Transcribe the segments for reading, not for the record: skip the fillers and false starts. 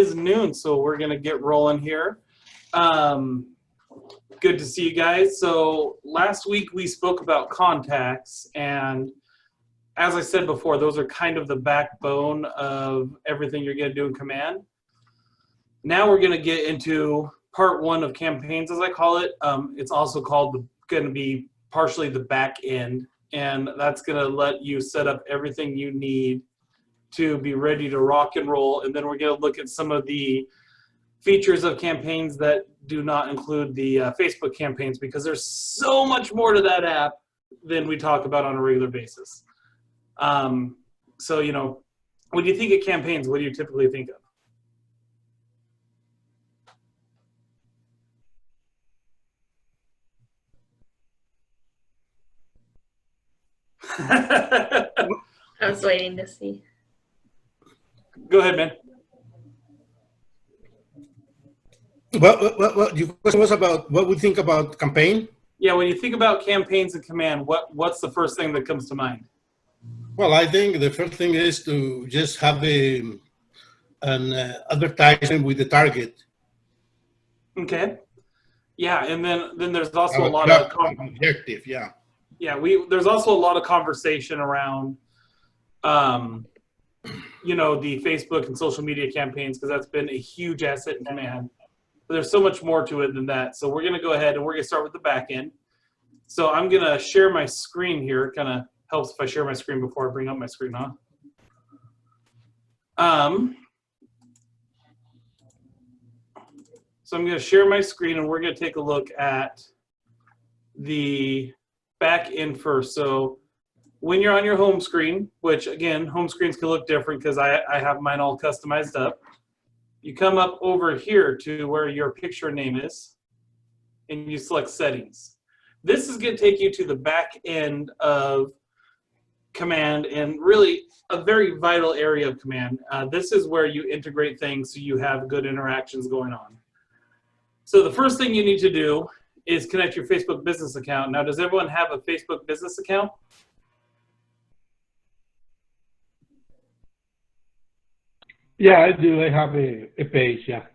is noon, so we're gonna get rolling here. Good to see you guys. So last week we spoke about contacts, and as I said before, those are kind of the backbone of everything you're gonna do in Command. Now we're gonna get into part one of campaigns, as I call it. It's also called going to be partially the back end, and that's going to let you set up everything you need to be ready to rock and roll. And then we're going to look at some of the features of campaigns that do not include the Facebook campaigns, because there's so much more to that app than we talk about on a regular basis. So, you know, when you think of campaigns, what do you typically think of? I was waiting to see. Go ahead, man. Well, your question was about what we think about campaign? Yeah, when you think about campaigns in Command, what's the first thing that comes to mind? Well, I think the first thing is to just have an advertisement with the target. Okay. Yeah, and then there's also a lot of objective. Yeah. Yeah, there's also a lot of conversation around, you know, the Facebook and social media campaigns, because that's been a huge asset in Command. But there's so much more to it than that. So we're going to go ahead and we're going to start with the back end. So I'm going to share my screen here. Kind of helps if I share my screen before I bring up my screen, huh? So I'm going to share my screen, and we're going to take a look at the back end first. So when you're on your home screen, which again, home screens can look different because I have mine all customized up. You come up over here to where your picture name is, and you select settings. This is going to take you to the back end of Command, and really a very vital area of Command. This is where you integrate things so you have good interactions going on. So the first thing you need to do is connect your Facebook business account. Now, does everyone have a Facebook business account? Yeah, I do. I have a page, yeah.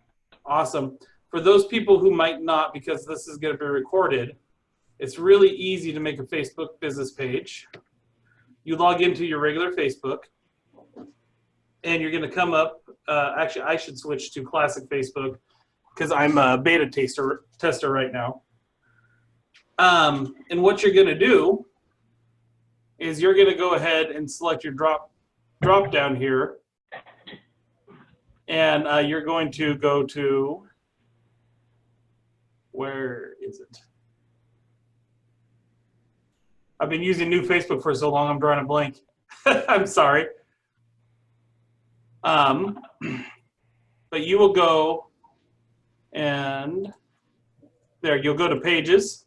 Awesome. For those people who might not, because this is going to be recorded, it's really easy to make a Facebook business page. You log into your regular Facebook, and you're going to come up. Actually, I should switch to Classic Facebook because I'm a beta tester right now. And what you're going to do is you're going to go ahead and select your drop down here, and you're going to go to, where is it? I've been using new Facebook for so long, I'm drawing a blank. I'm sorry. But you will go, and there, you'll go to Pages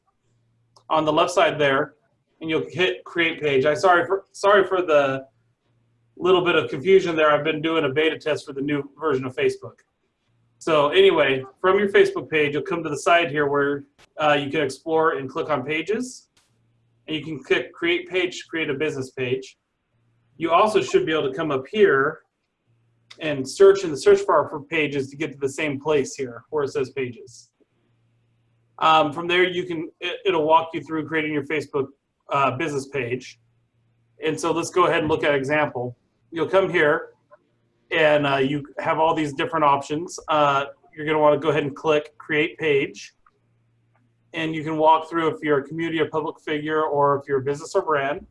on the left side there, and you'll hit Create Page. Sorry for the little bit of confusion there. I've been doing a beta test for the new version of Facebook. So anyway, from your Facebook page, you'll come to the side here where you can explore and click on Pages, and you can click Create Page to create a business page. You also should be able to come up here and search in the search bar for Pages to get to the same place here where it says Pages. From there, it'll walk you through creating your Facebook business page. And so let's go ahead and look at an example. You'll come here, and you have all these different options. You're going to want to go ahead and click Create Page. And you can walk through if you're a community or public figure, or if you're a business or brand.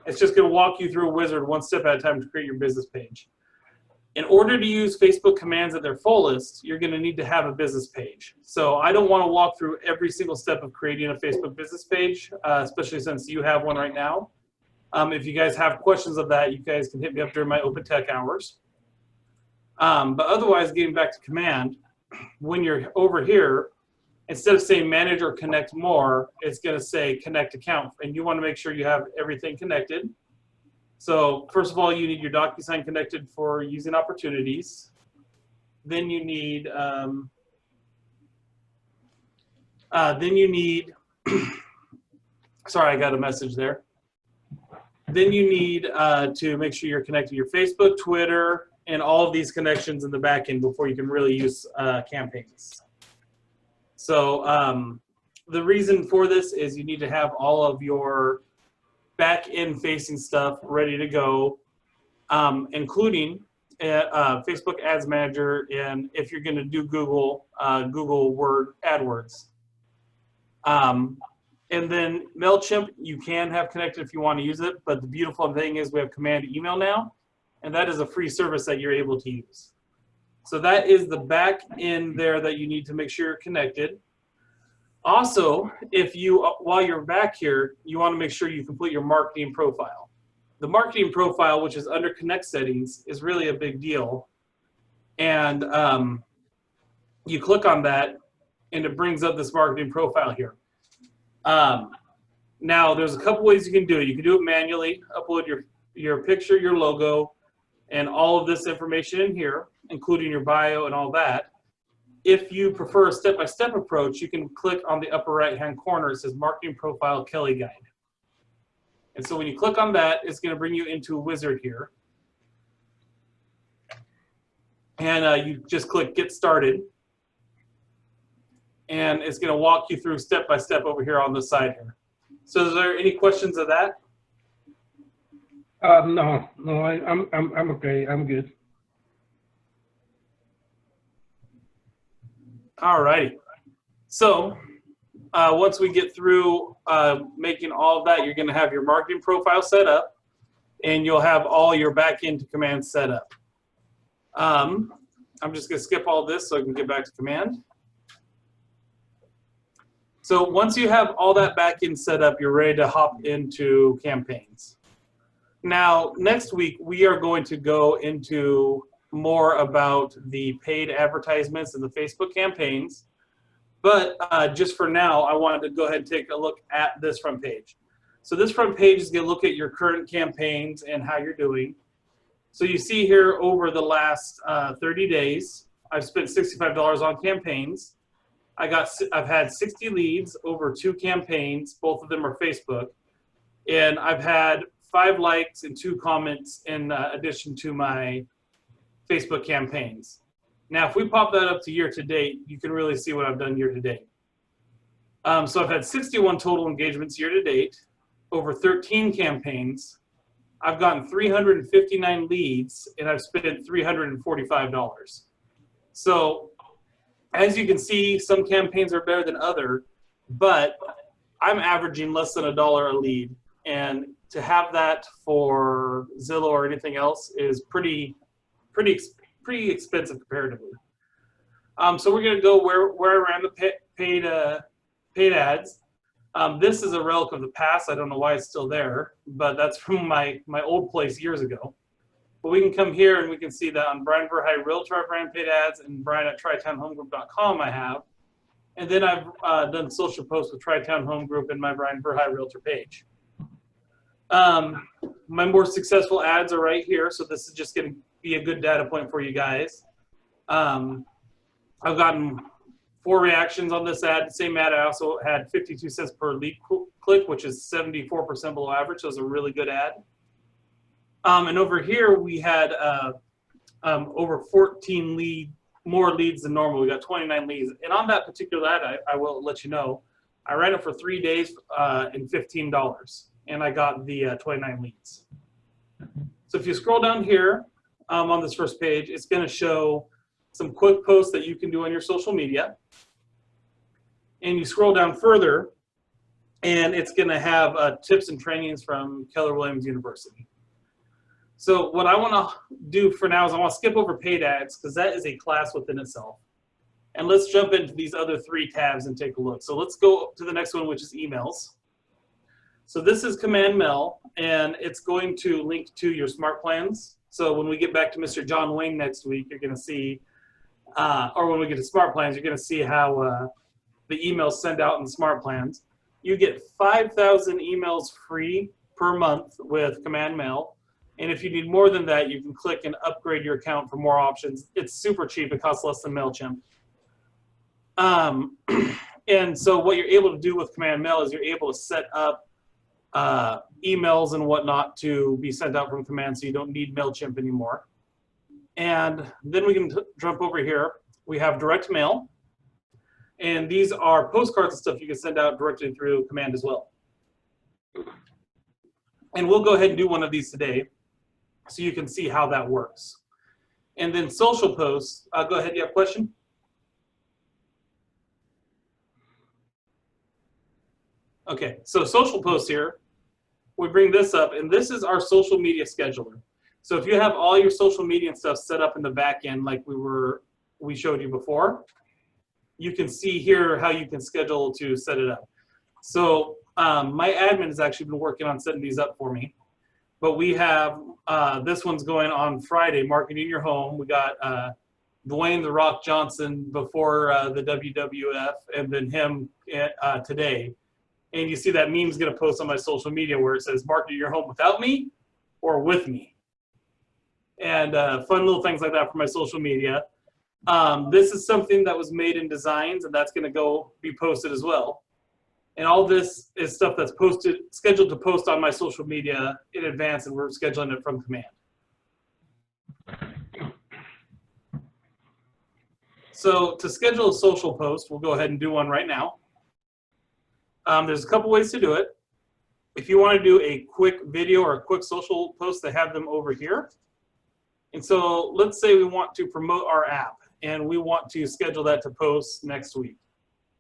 It's just going to walk you through a wizard one step at a time to create your business page. In order to use Facebook commands at their fullest, you're going to need to have a business page. So I don't want to walk through every single step of creating a Facebook business page, especially since you have one right now. If you guys have questions of that, you guys can hit me up during my open tech hours. But otherwise, getting back to Command, when you're over here, instead of saying Manage or Connect More, it's going to say Connect Account. And you want to make sure you have everything connected. So first of all, you need your DocuSign connected for using opportunities. Then you need, sorry, I got a message there. Then you need to make sure you're connected to your Facebook, Twitter, and all of these connections in the back end before you can really use campaigns. So the reason for this is you need to have all of your back end facing stuff ready to go, including Facebook Ads Manager, and if you're going to do Google, Google AdWords. And then MailChimp, you can have connected if you want to use it, but the beautiful thing is we have command email now, and that is a free service that you're able to use. So that is the back end there that you need to make sure you're connected. Also, if you, while you're back here, you want to make sure you complete your marketing profile. The marketing profile, which is under Connect settings, is really a big deal. And you click on that, and it brings up this marketing profile here. Now, there's a couple ways you can do it. You can do it manually, upload your picture, your logo, and all of this information in here, including your bio and all that. If you prefer a step-by-step approach, you can click on the upper right-hand corner. It says Marketing Profile Kelly Guide. And so when you click on that, it's going to bring you into a wizard here. And you just click Get Started. And it's going to walk you through step-by-step over here on the side here. So is there any questions of that? No, I'm okay. I'm good. All righty. So once we get through making all of that, you're going to have your marketing profile set up, and you'll have all your back-end commands set up. I'm just going to skip all this so I can get back to command. So once you have all that back-end set up, you're ready to hop into campaigns. Now, next week, we are going to go into more about the paid advertisements and the Facebook campaigns. But just for now, I wanted to go ahead and take a look at this front page. So this front page is going to look at your current campaigns and how you're doing. So you see here over the last 30 days, I've spent $65 on campaigns. I've had 60 leads over 2 campaigns. Both of them are Facebook. And I've had 5 likes and 2 comments in addition to my Facebook campaigns. Now, if we pop that up to year to date, you can really see what I've done year to date. So I've had 61 total engagements year to date, over 13 campaigns. I've gotten 359 leads, and I've spent $345. So as you can see, some campaigns are better than others, but I'm averaging less than $1 a lead. And to have that for Zillow or anything else is pretty expensive comparatively. So we're going to go where I ran the paid ads. This is a relic of the past. I don't know why it's still there, but that's from my old place years ago. But we can come here and we can see that on Brian Verhey Realtor I've ran paid ads, and Brian at TriTownHomeGroup.com I have. And then I've done social posts with TriTown Home Group and my Brian Verhey Realtor page. My more successful ads are right here, so this is just going to be a good data point for you guys. I've gotten 4 reactions on this ad. Same ad, I also had 52 cents per lead click, which is 74% below average, so it's a really good ad. And over here we had over 14 more leads than normal. We got 29 leads. And on that particular ad, I will let you know, I ran it for 3 days and $15, and I got the 29 leads. So if you scroll down here on this first page, it's going to show some quick posts that you can do on your social media. And you scroll down further, and it's going to have tips and trainings from Keller Williams University. So what I want to do for now is I want to skip over paid ads because that is a class within itself. And let's jump into these other 3 tabs and take a look. So let's go to the next one, which is emails. So this is Command Mail, and it's going to link to your smart plans. So when we get back to Mr. John Wayne next week, you're going to see, or when we get to smart plans, you're going to see how the emails send out in the smart plans. You get 5,000 emails free per month with Command Mail. And if you need more than that, you can click and upgrade your account for more options. It's super cheap. It costs less than MailChimp. And so what you're able to do with Command Mail is you're able to set up emails and whatnot to be sent out from Command, so you don't need MailChimp anymore. And then we can jump over here. We have direct mail. And these are postcards and stuff you can send out directly through command as well. And we'll go ahead and do one of these today so you can see how that works. And then social posts, go ahead, you have a question? Okay, so social posts here, we bring this up, and this is our social media scheduler. So if you have all your social media and stuff set up in the back end like we showed you before, you can see here how you can schedule to set it up. So my admin has actually been working on setting these up for me. But we have, this one's going on Friday, Marketing Your Home. We got Dwayne "The Rock" Johnson before the WWF, and then him today. And you see that meme's gonna post on my social media where it says "Marketing Your Home without me or with me." And fun little things like that for my social media. This is something that was made in Designs, and that's gonna be posted as well. And all this is stuff that's scheduled to post on my social media in advance, and we're scheduling it from command. So to schedule a social post, we'll go ahead and do one right now. There's a couple ways to do it. If you want to do a quick video or a quick social post, they have them over here. And so let's say we want to promote our app, and we want to schedule that to post next week.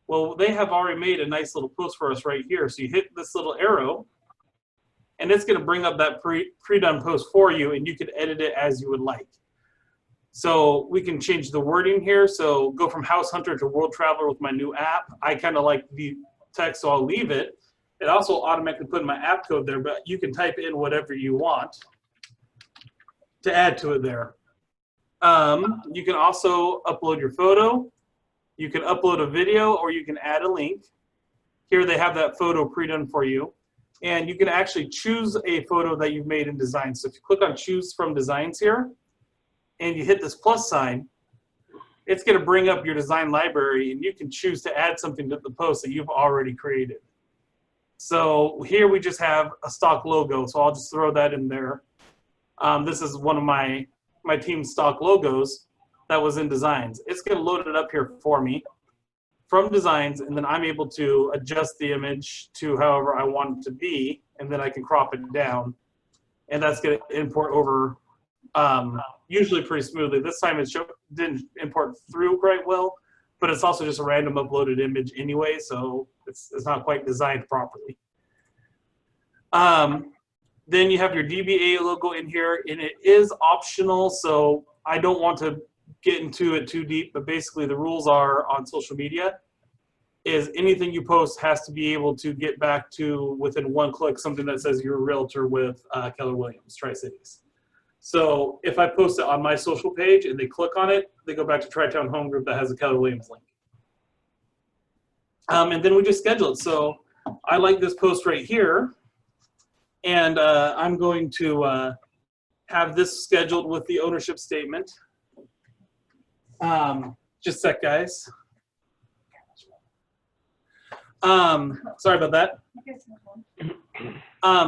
Well, they have already made a nice little post for us right here. So you hit this little arrow, and it's going to bring up that pre-done post for you, and you can edit it as you would like. So we can change the wording here. So go from House Hunter to World Traveler with my new app. I kind of like the text, so I'll leave it. It also automatically put my app code there, but you can type in whatever you want to add to it there. You can also upload your photo. You can upload a video, or you can add a link. Here they have that photo pre-done for you. And you can actually choose a photo that you've made in Designs. So if you click on Choose from Designs here, and you hit this plus sign, it's going to bring up your design library, and you can choose to add something to the post that you've already created. So here we just have a stock logo, so I'll just throw that in there. This is one of my team's stock logos that was in Designs. It's going to load it up here for me from Designs, and then I'm able to adjust the image to however I want it to be, and then I can crop it down, and that's going to import over usually pretty smoothly. This time it didn't import through quite well, but it's also just a random uploaded image anyway, so it's not quite designed properly. Then you have your DBA logo in here, and it is optional, so I don't want to get into it too deep, but basically the rules are on social media is anything you post has to be able to get back to within one click something that says you're a realtor with Keller Williams, Tri-Cities. So if I post it on my social page and they click on it, they go back to Tri-Town Home Group that has a Keller Williams link. And then we just schedule it. So I like this post right here, and I'm going to have this scheduled with the ownership statement. Just a sec, guys. Sorry about that.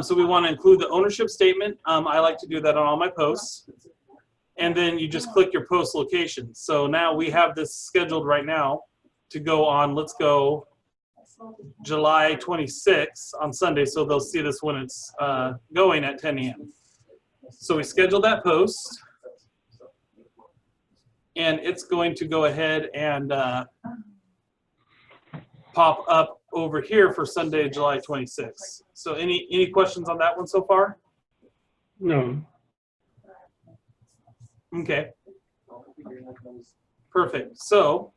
So we want to include the ownership statement. I like to do that on all my posts. And then you just click your post location. So now we have this scheduled right now to go on, let's go July 26th on Sunday. So they'll see this when it's going at 10 a.m. So we scheduled that post. And it's going to go ahead and pop up over here for Sunday, July 26th. So any questions on that one so far? No. Okay. Perfect. So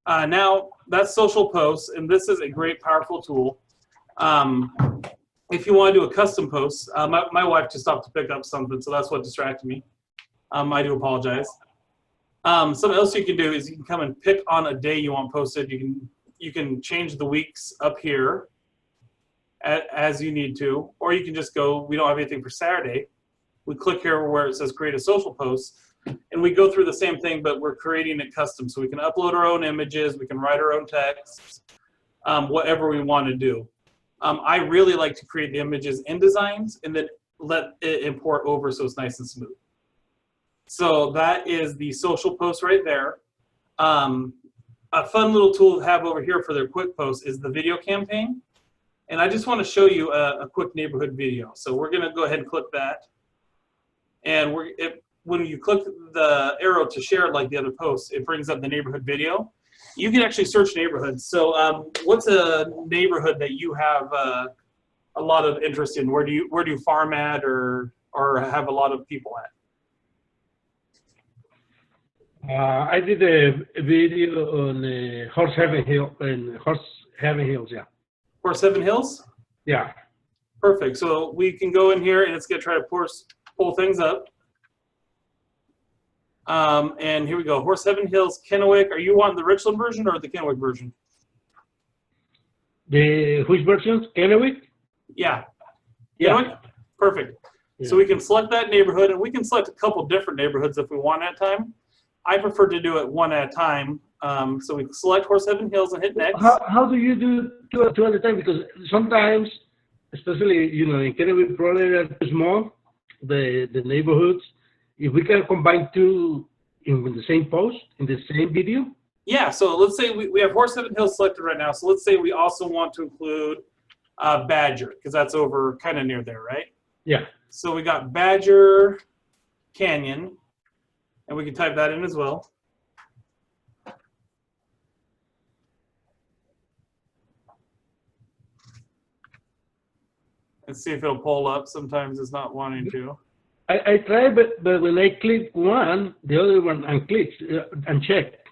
now that's social posts, and this is a great, powerful tool. If you want to do a custom post, my wife just stopped to pick up something, so that's what distracted me. I do apologize. Something else you can do is you can come and pick on a day you want posted. You can change the weeks up here as you need to, or you can just go, we don't have anything for Saturday. We click here where it says create a social post, and we go through the same thing, but we're creating it custom. So we can upload our own images, we can write our own text, whatever we want to do. I really like to create the images in Designs and then let it import over so it's nice and smooth. So that is the social post right there. A fun little tool to have over here for their quick posts is the video campaign. And I just want to show you a quick neighborhood video. So we're going to go ahead and click that. And when you click the arrow to share like the other posts, it brings up the neighborhood video. You can actually search neighborhoods. So what's a neighborhood that you have a lot of interest in? Where do you farm at or have a lot of people at? I did a video on Horse Heaven Hills, yeah. Horse Heaven Hills? Yeah. Perfect. So we can go in here and it's going to try to pull things up. And here we go. Horse Heaven Hills, Kennewick. Are you wanting the Richland version or the Kennewick version? Which versions? Kennewick? Yeah. Yeah. Kennewick? Perfect. Yeah. So we can select that neighborhood, and we can select a couple different neighborhoods if we want at a time. I prefer to do it one at a time. So we can select Horse Heaven Hills and hit next. How do you do two at a time? Because sometimes, especially in Kennewick, probably they're too small, the neighborhoods. If we can combine two in the same post, in the same video. Yeah, so let's say we have Horse Heaven Hills selected right now. So let's say we also want to include Badger, because that's over kind of near there, right? Yeah. So we got Badger Canyon, and we can type that in as well. Let's see if it'll pull up. Sometimes it's not wanting to. I tried, but when I click one, the other one unclicks, unchecked.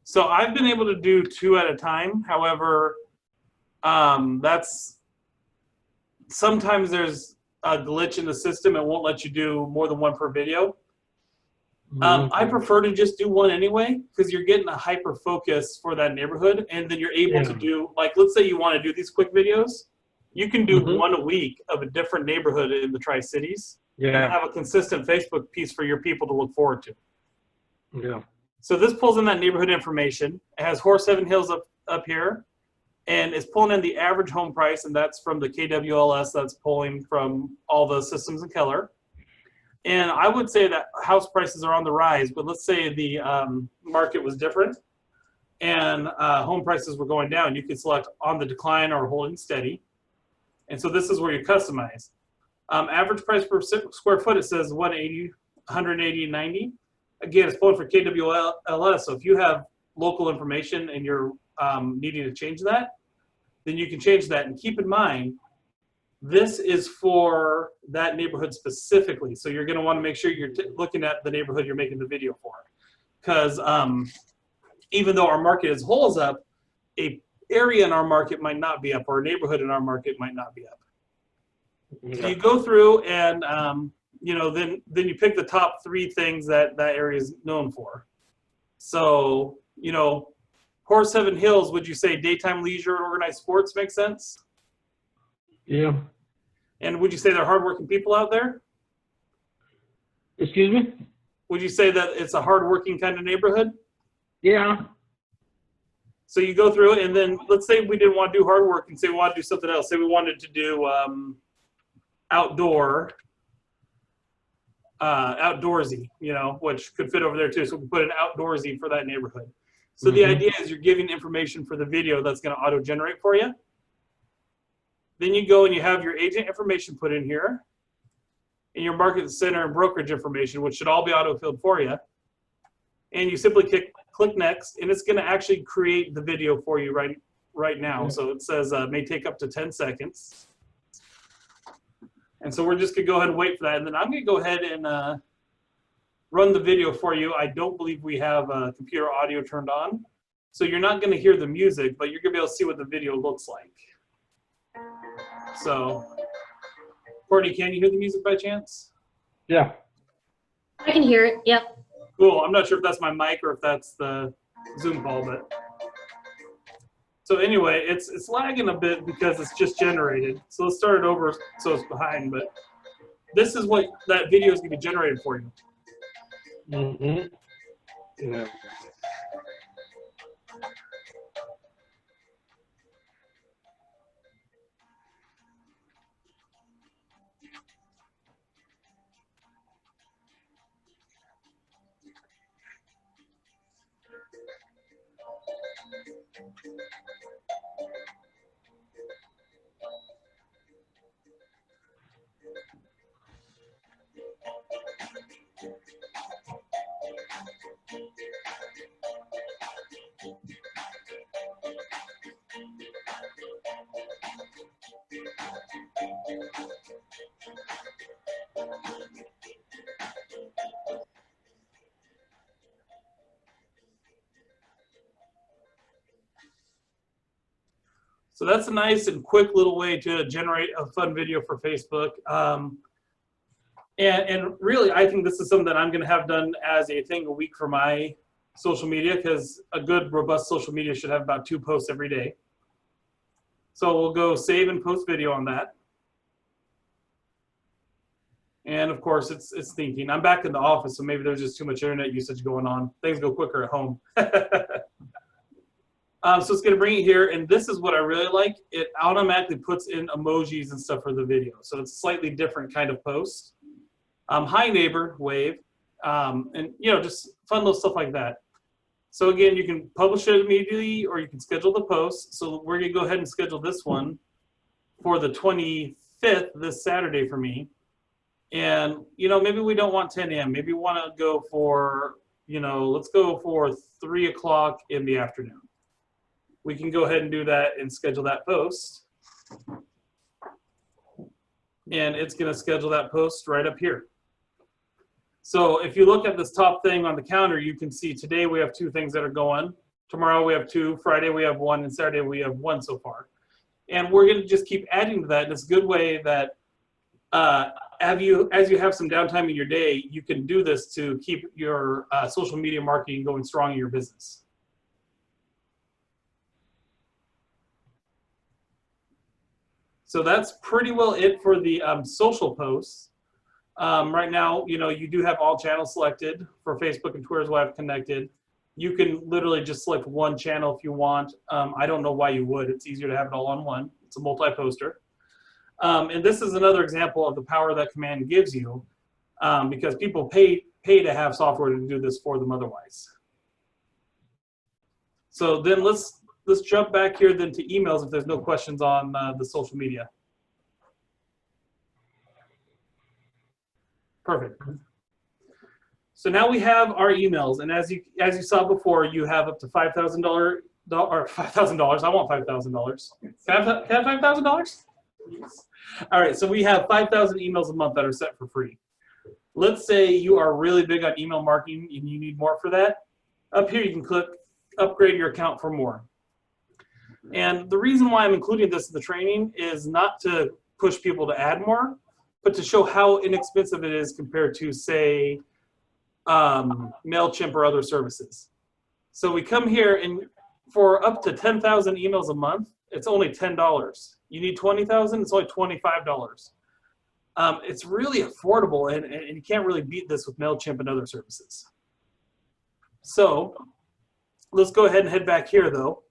So I've been able to do two at a time. However, sometimes there's a glitch in the system. It won't let you do more than one per video. I prefer to just do one anyway, because you're getting a hyper focus for that neighborhood, and then you're able to do, like, let's say you want to do these quick videos. You can do one a week of a different neighborhood in the Tri-Cities. Yeah. And have a consistent Facebook piece for your people to look forward to. Yeah. So this pulls in that neighborhood information. It has Horse Heaven Hills up here, and it's pulling in the average home price, and that's from the KWLS. That's pulling from all the systems in Keller. And I would say that house prices are on the rise, but let's say the market was different and home prices were going down. You could select on the decline or holding steady. And so this is where you customize. Average price per square foot, it says 180, 180, 90. Again, it's pulling for KWLS. So if you have local information and you're needing to change that, then you can change that. And keep in mind, this is for that neighborhood specifically. So you're going to want to make sure you're looking at the neighborhood you're making the video for. Because even though our market as a whole is up, a area in our market might not be up, or a neighborhood in our market might not be up. So you go through and, then you pick the top 3 things that area is known for. So, Horse Heaven Hills, would you say daytime leisure and organized sports makes sense? Yeah. And would you say they're hardworking people out there? Excuse me? Would you say that it's a hardworking kind of neighborhood? Yeah. So you go through it, and then let's say we didn't want to do hard work and say we want to do something else. Say we wanted to do outdoorsy, which could fit over there too. So we can put an outdoorsy for that neighborhood. So the idea is you're giving information for the video that's going to auto-generate for you. Then you go and you have your agent information put in here, and your market center and brokerage information, which should all be auto-filled for you. And you simply click next, and it's going to actually create the video for you right now. So it says may take up to 10 seconds. And so we're just going to go ahead and wait for that. And then I'm going to go ahead and run the video for you. I don't believe we have computer audio turned on. So you're not going to hear the music, but you're going to be able to see what the video looks like. So, Courtney, can you hear the music by chance? Yeah. I can hear it. Yep. Cool. I'm not sure if that's my mic or if that's the Zoom call, but so anyway, it's lagging a bit because it's just generated. So let's start it over so it's behind, but this is what that video is going to be generated for you. Yeah. So that's a nice and quick little way to generate a fun video for Facebook. And really, I think this is something that I'm going to have done as a thing a week for my social media, because a good, robust social media should have about 2 posts every day. So we'll go save and post video on that. And of course, it's thinking. I'm back in the office, so maybe there's just too much internet usage going on. Things go quicker at home. So it's going to bring it here, and this is what I really like. It automatically puts in emojis and stuff for the video, so it's a slightly different kind of post. Hi neighbor, wave, and just fun little stuff like that. So again, you can publish it immediately, or you can schedule the post. So we're going to go ahead and schedule this one for the 25th, this Saturday for me. And maybe we don't want 10 a.m. Maybe we want to go for let's go for 3 o'clock in the afternoon. We can go ahead and do that and schedule that post. And it's going to schedule that post right up here. So if you look at this top thing on the counter, you can see today we have 2 things that are going. Tomorrow we have 2, Friday we have 1, and Saturday we have 1 so far. And we're going to just keep adding to that. And it's a good way that as you have some downtime in your day, you can do this to keep your social media marketing going strong in your business. So that's pretty well it for the social posts. Right now, you do have all channels selected for Facebook and Twitter as well. I've connected. You can literally just select one channel if you want. I don't know why you would. It's easier to have it all on one. It's a multi-poster. And this is another example of the power that command gives you, because people pay to have software to do this for them otherwise. So then let's jump back here then to emails if there's no questions on the social media. Perfect. So now we have our emails, and as you saw before, you have up to $5,000 or $5,000. I want $5,000. Can I have $5,000? All right. So we have 5,000 emails a month that are set for free. Let's say you are really big on email marketing and you need more for that. Up here, you can click upgrade your account for more. And the reason why I'm including this in the training is not to push people to add more, but to show how inexpensive it is compared to, say, MailChimp or other services. So we come here, and for up to 10,000 emails a month, it's only $10. You need 20,000, it's only $25. It's really affordable, and you can't really beat this with MailChimp and other services. So let's go ahead and head back here, though.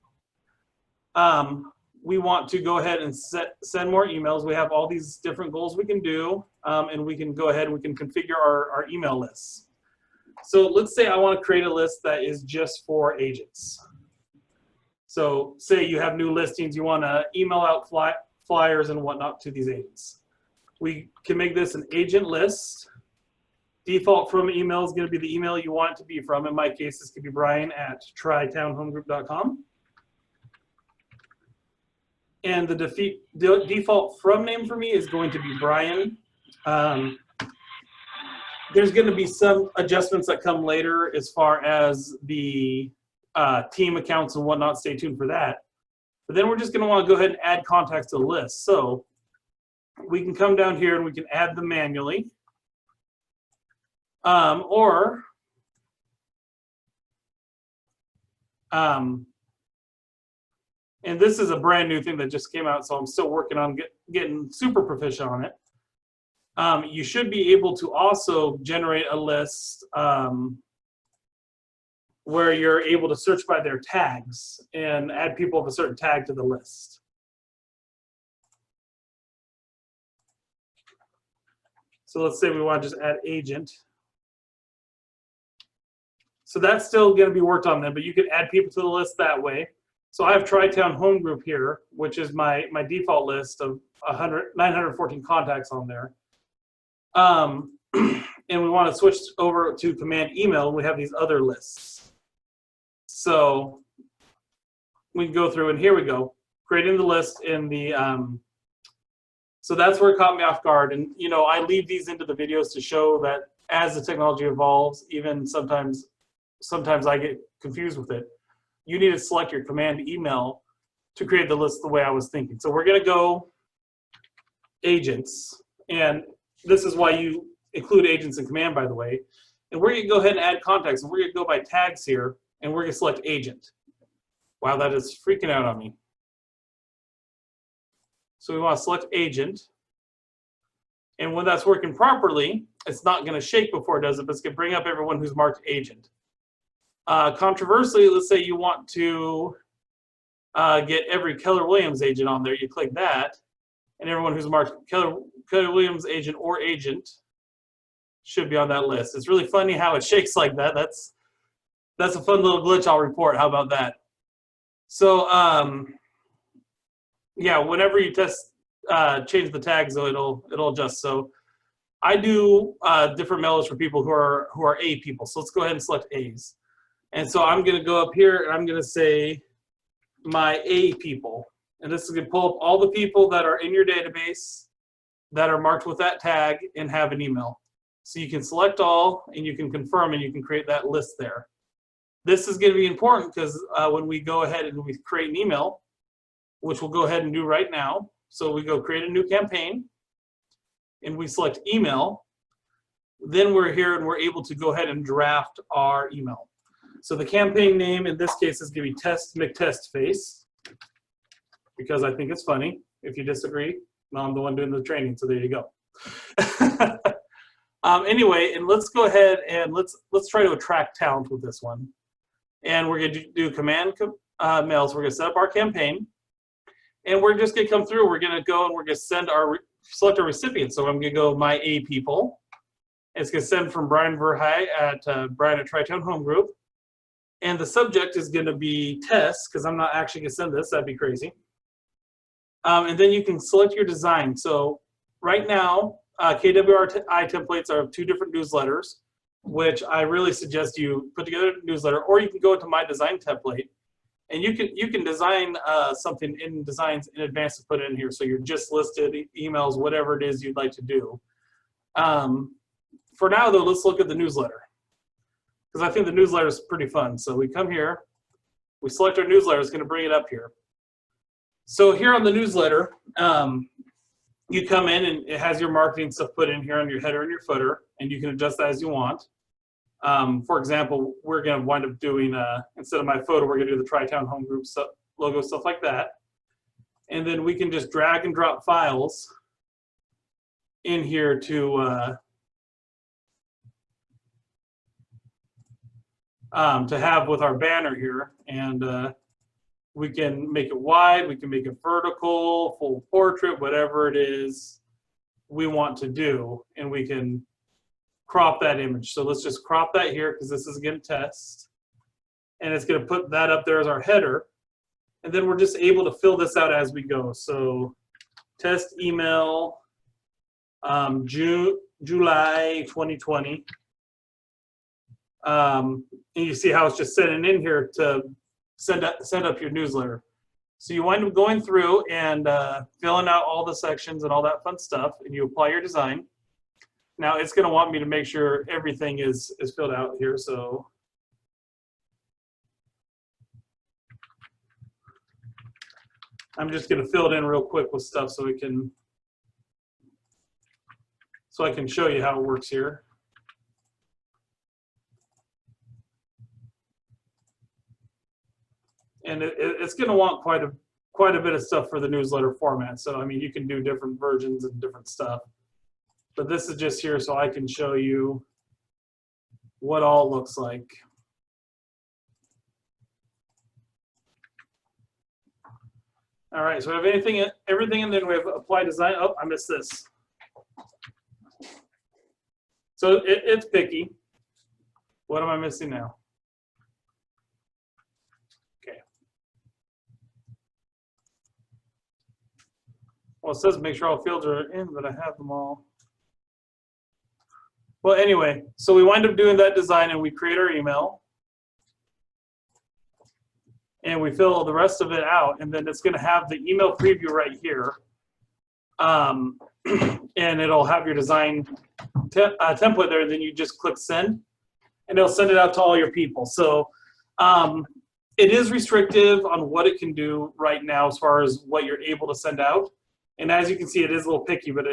We want to go ahead and send more emails. We have all these different goals we can do, and we can go ahead and we can configure our email lists. So let's say I want to create a list that is just for agents. So say you have new listings, you want to email out flyers and whatnot to these agents. We can make this an agent list. Default from email is going to be the email you want it to be from. In my case, this could be brian@tritownhomegroup.com. And the default from name for me is going to be Brian. There's going to be some adjustments that come later as far as the team accounts and whatnot. Stay tuned for that. But then we're just going to want to go ahead and add contacts to the list. So we can come down here and we can add them manually. And this is a brand new thing that just came out, so I'm still working on getting super proficient on it. You should be able to also generate a list where you're able to search by their tags and add people of a certain tag to the list. So let's say we want to just add agent. So that's still going to be worked on then, but you can add people to the list that way. So I have Tri-Town Home Group here, which is my default list of 914 contacts on there. And we want to switch over to command email, and we have these other lists. So we can go through, and here we go, creating the list in the, so that's where it caught me off guard. And, I leave these into the videos to show that as the technology evolves, even sometimes I get confused with it. You need to select your command email to create the list the way I was thinking. So we're going to go agents, and this is why you include agents in command, by the way. And we're going to go ahead and add contacts, and we're going to go by tags here, and we're going to select agent. Wow, that is freaking out on me. So we want to select agent. And when that's working properly, it's not going to shake before it does it, but it's going to bring up everyone who's marked agent. Controversially, let's say you want to get every Keller Williams agent on there. You click that, and everyone who's marked Keller Williams agent or agent should be on that list. It's really funny how it shakes like that. That's a fun little glitch I'll report. How about that? So yeah, whenever you change the tags, though, it'll adjust. So I do different mailers for people who are A people. So let's go ahead and select A's. And so I'm going to go up here and I'm going to say my A people. And this is going to pull up all the people that are in your database that are marked with that tag and have an email. So you can select all and you can confirm and you can create that list there. This is going to be important because when we go ahead and we create an email, which we'll go ahead and do right now. So we go create a new campaign and we select email. Then we're here and we're able to go ahead and draft our email. So the campaign name in this case is going to be Test McTestface, because I think it's funny. If you disagree, I'm the one doing the training, so there you go. Anyway, and let's go ahead and let's try to attract talent with this one. And we're going to do command mails. We're going to set up our campaign, and we're just going to come through. We're going to go and we're going to select our recipient. So I'm going to go my A people. It's going to send from Brian Verhey at Brian at Tri-Town Home Group. And the subject is going to be test, because I'm not actually going to send this. That'd be crazy. And then you can select your design. So right now, KWRI templates are 2 different newsletters, which I really suggest you put together a newsletter, or you can go into my design template, and you can design something in designs in advance to put in here. So you're just listed emails, whatever it is you'd like to do. For now, though, let's look at the newsletter, because I think the newsletter is pretty fun. So we come here, we select our newsletter. It's going to bring it up here. So here on the newsletter, you come in and it has your marketing stuff put in here on your header and your footer, and you can adjust that as you want. For example, we're going to wind up doing, instead of my photo, we're going to do the Tri-Town Home Group logo, stuff like that. And then we can just drag and drop files in here to have with our banner here. And we can make it wide, we can make it vertical, full portrait, whatever it is we want to do, and we can crop that image. So let's just crop that here, because this is again test, and it's going to put that up there as our header, and then we're just able to fill this out as we go. So test email, July 2020, and you see how it's just sending in here to send up your newsletter. So you wind up going through and filling out all the sections and all that fun stuff, and you apply your design. Now it's going to want me to make sure everything is filled out here. So I'm just going to fill it in real quick with stuff so I can show you how it works here. And it's going to want quite a bit of stuff for the newsletter format. So I mean, you can do different versions and different stuff, but this is just here so I can show you what all it looks like. All right, so we have everything, and then we have apply design. Oh, I missed this. So it's picky. What am I missing now? Well, it says make sure all fields are in, but I have them all. Well, anyway, so we wind up doing that design, and we create our email, and we fill the rest of it out, and then it's going to have the email preview right here, and it'll have your design template there. And then you just click send, and it'll send it out to all your people. So it is restrictive on what it can do right now as far as what you're able to send out. And as you can see, it is a little picky, but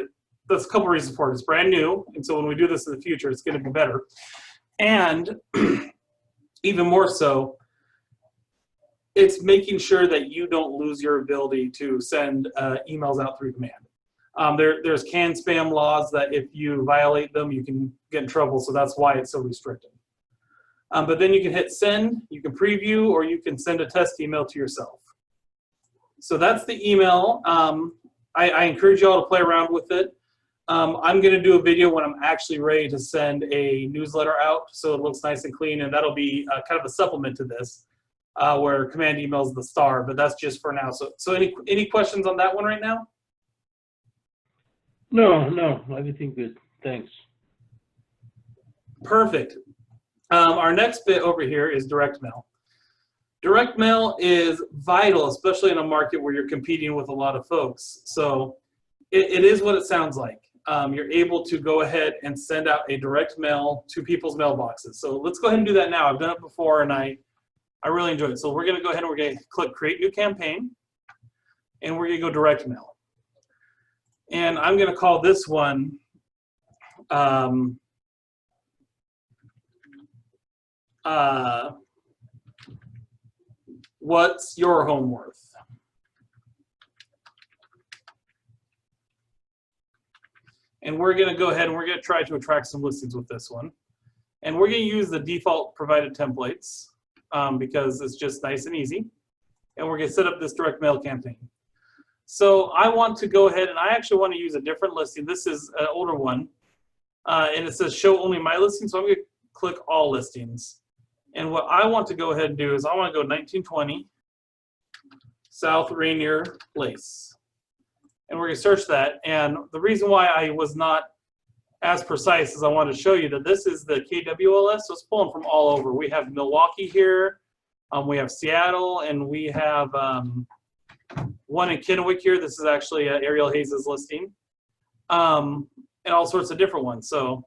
there's a couple reasons for it. It's brand new, and so when we do this in the future, it's going to be better. And even more so, it's making sure that you don't lose your ability to send emails out through command. There's CAN spam laws that if you violate them, you can get in trouble, so that's why it's so restricted. But then you can hit send, you can preview, or you can send a test email to yourself. So that's the email. I encourage you all to play around with it. I'm going to do a video when I'm actually ready to send a newsletter out, so it looks nice and clean, and that'll be kind of a supplement to this, where command email is the star, but that's just for now. So any questions on that one right now? No, everything good. Thanks. Perfect. Our next bit over here is direct mail. Direct mail is vital, especially in a market where you're competing with a lot of folks. So it is what it sounds like. You're able to go ahead and send out a direct mail to people's mailboxes. So let's go ahead and do that now. I've done it before, and I really enjoy it. So we're going to go ahead and we're going to click Create New Campaign, and we're going to go Direct Mail. And I'm going to call this one What's Your Home Worth? And we're going to go ahead and we're going to try to attract some listings with this one. And we're going to use the default provided templates because it's just nice and easy. And we're going to set up this direct mail campaign. So I want to go ahead and I actually want to use a different listing. This is an older one. And it says show only my listing. So I'm going to click all listings. And what I want to go ahead and do is I want to go 1920 South Rainier Place. And we're going to search that. And the reason why I was not as precise is I want to show you that this is the KWLS, so it's pulling from all over. We have Milwaukee here, we have Seattle, and we have one in Kennewick here. This is actually Ariel Hayes' listing, and all sorts of different ones. So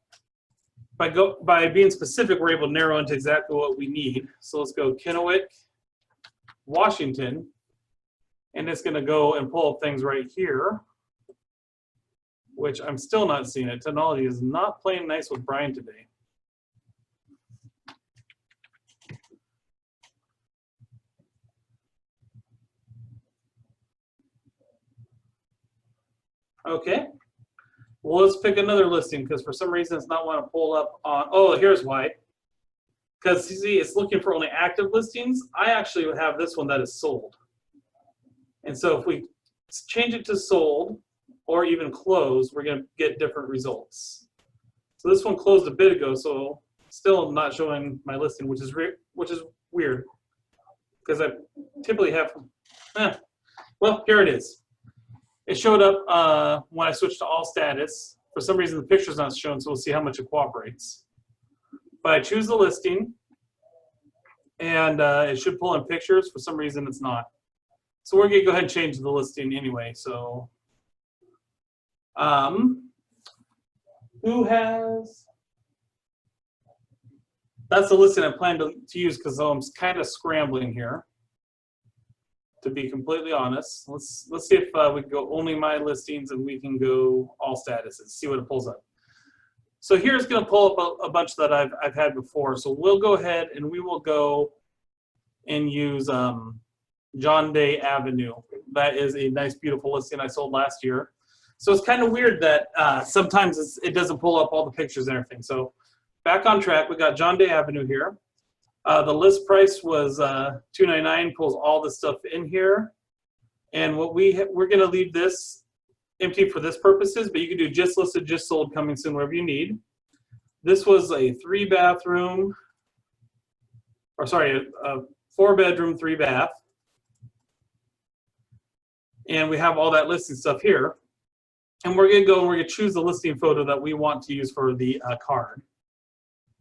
by being specific, we're able to narrow into exactly what we need. So let's go Kennewick, Washington, and it's going to go and pull up things right here, which I'm still not seeing it. Technology is not playing nice with Brian today. Okay. Well, let's pick another listing because for some reason it's not want to pull up on. Oh, here's why. Because you see, it's looking for only active listings. I actually would have this one that is sold. And so if we change it to sold or even closed, we're going to get different results. So this one closed a bit ago, so still not showing my listing, which is weird because I typically have. Well, here it is. It showed up when I switched to all status. For some reason, the picture's not shown, so we'll see how much it cooperates. But I choose the listing, and it should pull in pictures. For some reason, it's not. So we're going to go ahead and change the listing anyway. So who has? That's the listing I plan to use because I'm kind of scrambling here, to be completely honest. Let's see if we can go only my listings and we can go all statuses, see what it pulls up. So here's going to pull up a bunch that I've had before. So we'll go ahead and we will go and use John Day Avenue. That is a nice, beautiful listing I sold last year. So it's kind of weird that sometimes it doesn't pull up all the pictures and everything. So back on track, we got John Day Avenue here. The list price was $299, pulls all the stuff in here. And what we're going to leave this empty for this purposes, but you can do just listed, just sold, coming soon, wherever you need. This was a 3-bedroom, 4-bedroom, 3-bath. And we have all that listing stuff here. And we're going to go and we're going to choose the listing photo that we want to use for the card.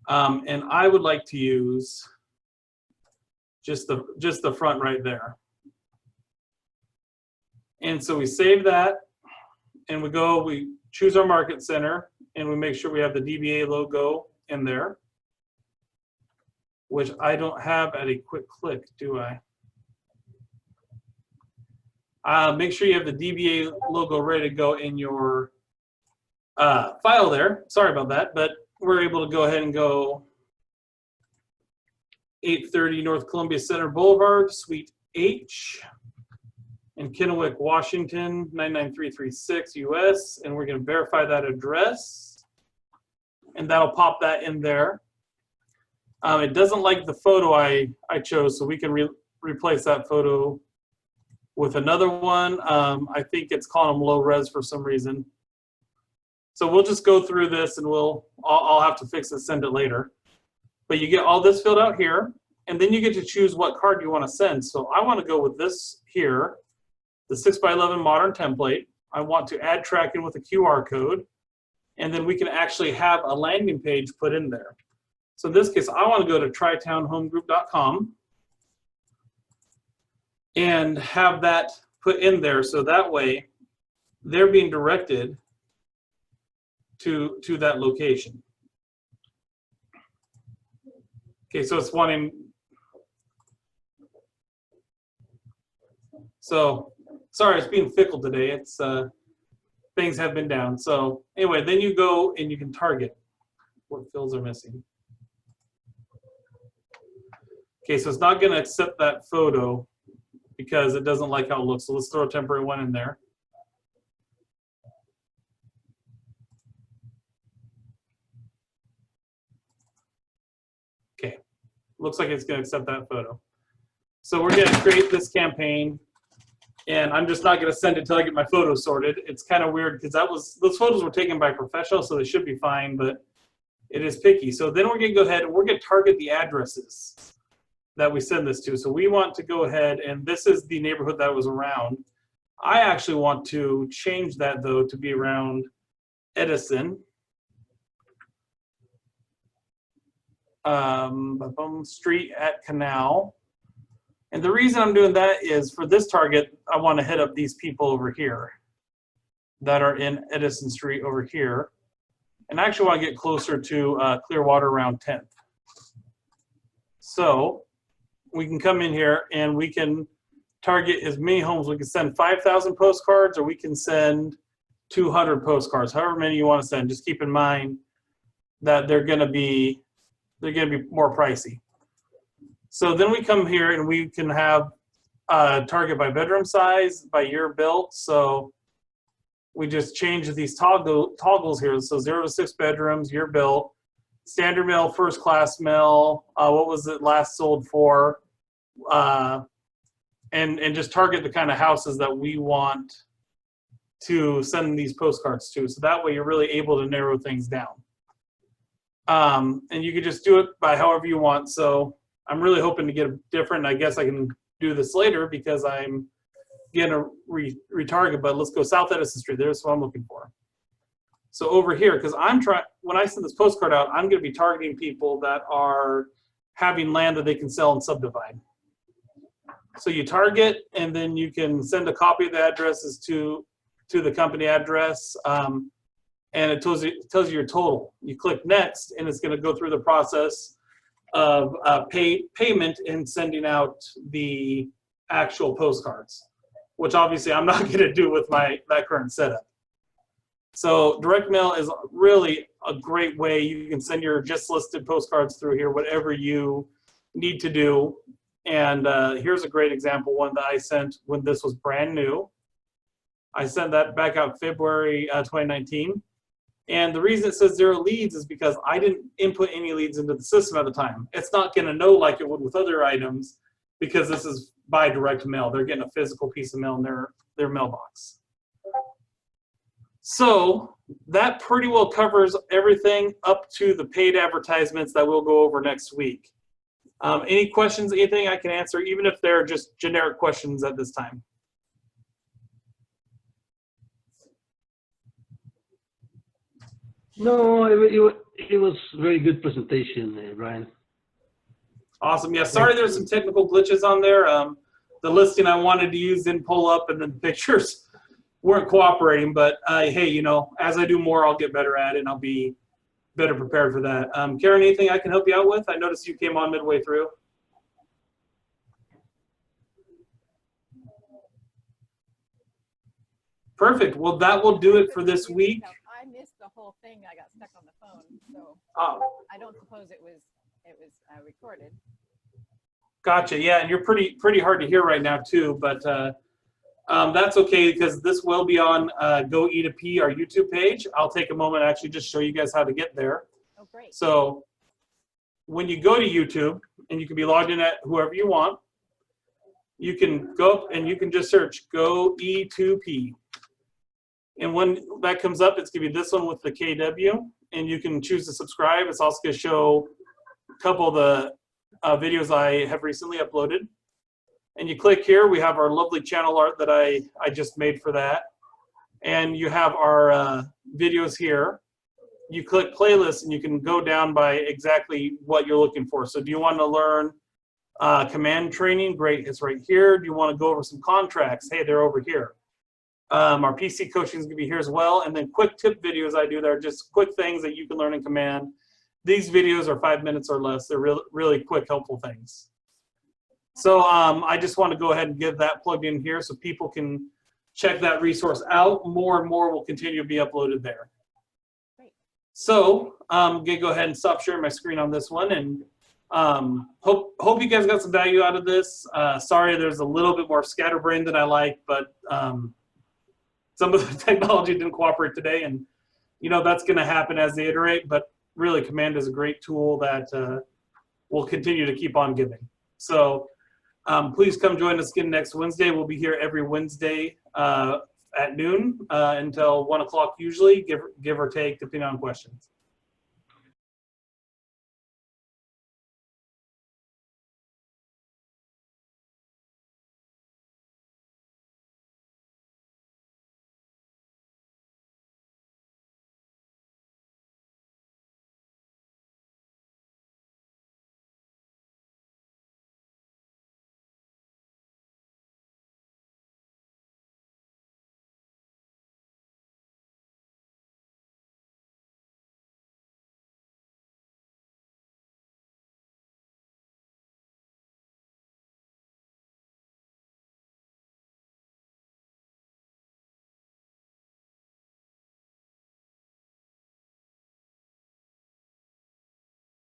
And I would like to use just the front right there. And so we save that, and we choose our market center, and we make sure we have the DBA logo in there. which I don't have at a quick click, do I? Make sure you have the DBA logo ready to go in your file there. Sorry about that, but we're able to go ahead and go 830 North Columbia Center Boulevard, Suite H, in Kennewick, Washington, 99336 US, and we're going to verify that address, and that'll pop that in there. It doesn't like the photo I chose, so we can replace that photo with another one. I think it's calling them low res for some reason. So we'll just go through this, and I'll have to fix it, send it later. But you get all this filled out here, and then you get to choose what card you want to send. So I want to go with this here, the 6x11 modern template. I want to add tracking with a QR code, and then we can actually have a landing page put in there. So in this case, I want to go to tritownhomegroup.com and have that put in there, so that way they're being directed to that location. Okay, so it's wanting, so sorry, it's being fickle today. It's things have been down. So anyway, then you go and you can target what fields are missing. Okay, so it's not going to accept that photo because it doesn't like how it looks. So let's throw a temporary one in there. Okay, looks like it's going to accept that photo. So we're going to create this campaign, and I'm just not going to send it until I get my photos sorted. It's kind of weird because those photos were taken by professionals, so they should be fine, but it is picky. So then we're going to go ahead and we're going to target the addresses that we send this to. So we want to go ahead, and this is the neighborhood that was around. I actually want to change that though to be around Edison. Street at Canal. And the reason I'm doing that is for this target, I want to hit up these people over here that are in Edison Street over here. And I actually want to get closer to Clearwater around 10th. So we can come in here and we can target as many homes. We can send 5,000 postcards, or we can send 200 postcards, however many you want to send. Just keep in mind that they're going to be more pricey. So then we come here and we can have target by bedroom size, by year built. So we just change these toggles here. So 0 to 6 bedrooms, year built, standard mail, first class mail, what was it last sold for, and just target the kind of houses that we want to send these postcards to. So that way you're really able to narrow things down. And you can just do it by however you want. So I'm really hoping to get a different, I guess I can do this later because I'm going to retarget, but let's go South Edison Street. There's what I'm looking for. So over here, because when I send this postcard out, I'm going to be targeting people that are having land that they can sell and subdivide. So you target, and then you can send a copy of the addresses to the company address, and it tells you your total. You click next, and it's going to go through the process of payment and sending out the actual postcards, which obviously I'm not going to do with that current setup. So direct mail is really a great way. You can send your just listed postcards through here, whatever you need to do. And here's a great example, one that I sent when this was brand new. I sent that back out February 2019. And the reason it says 0 leads is because I didn't input any leads into the system at the time. It's not going to know like it would with other items because this is by direct mail. They're getting a physical piece of mail in their mailbox. So that pretty well covers everything up to the paid advertisements that we'll go over next week. Any questions, anything I can answer, even if they're just generic questions at this time? No, it was very good presentation, Brian. Awesome. Yeah, sorry there's some technical glitches on there. The listing I wanted to use didn't pull up, and then the pictures weren't cooperating. But hey, you know, as I do more, I'll get better at it, and I'll be better prepared for that. Karen, anything I can help you out with? I noticed you came on midway through. Perfect. Well, that will do it for this week. I missed the whole thing. I got stuck on the phone, so Oh, I don't suppose it was recorded. gotcha. Yeah, and you're pretty hard to hear right now too, but that's okay because this will be on Go Eat a Pea, our YouTube page. I'll take a moment and actually just show you guys how to get there. Oh, great. So when you go to YouTube, and you can be logged in at whoever you want, you can go up and you can just search Go E2P. And when that comes up, it's going to be this one with the KW, and you can choose to subscribe. It's also going to show a couple of the videos I have recently uploaded. And you click here, we have our lovely channel art that I just made for that. And you have our videos here. You click playlist, and you can go down by exactly what you're looking for. So do you want to learn command training? Great, it's right here. Do you want to go over some contracts? Hey, they're over here. Our PC coaching is going to be here as well. And then quick tip videos I do that are just quick things that you can learn in command. These videos are 5 minutes or less. They're really quick, helpful things. So I just want to go ahead and get that plugged in here so people can check that resource out. More and more will continue to be uploaded there. Great. So I'm going to go ahead and stop sharing my screen on this one. And hope you guys got some value out of this. Sorry there's a little bit more scatterbrained than I like, but some of the technology didn't cooperate today, and that's going to happen as they iterate. But really, Command is a great tool that will continue to keep on giving. So please come join us again next Wednesday. We'll be here every Wednesday at noon until 1 o'clock usually, give or take, depending on questions.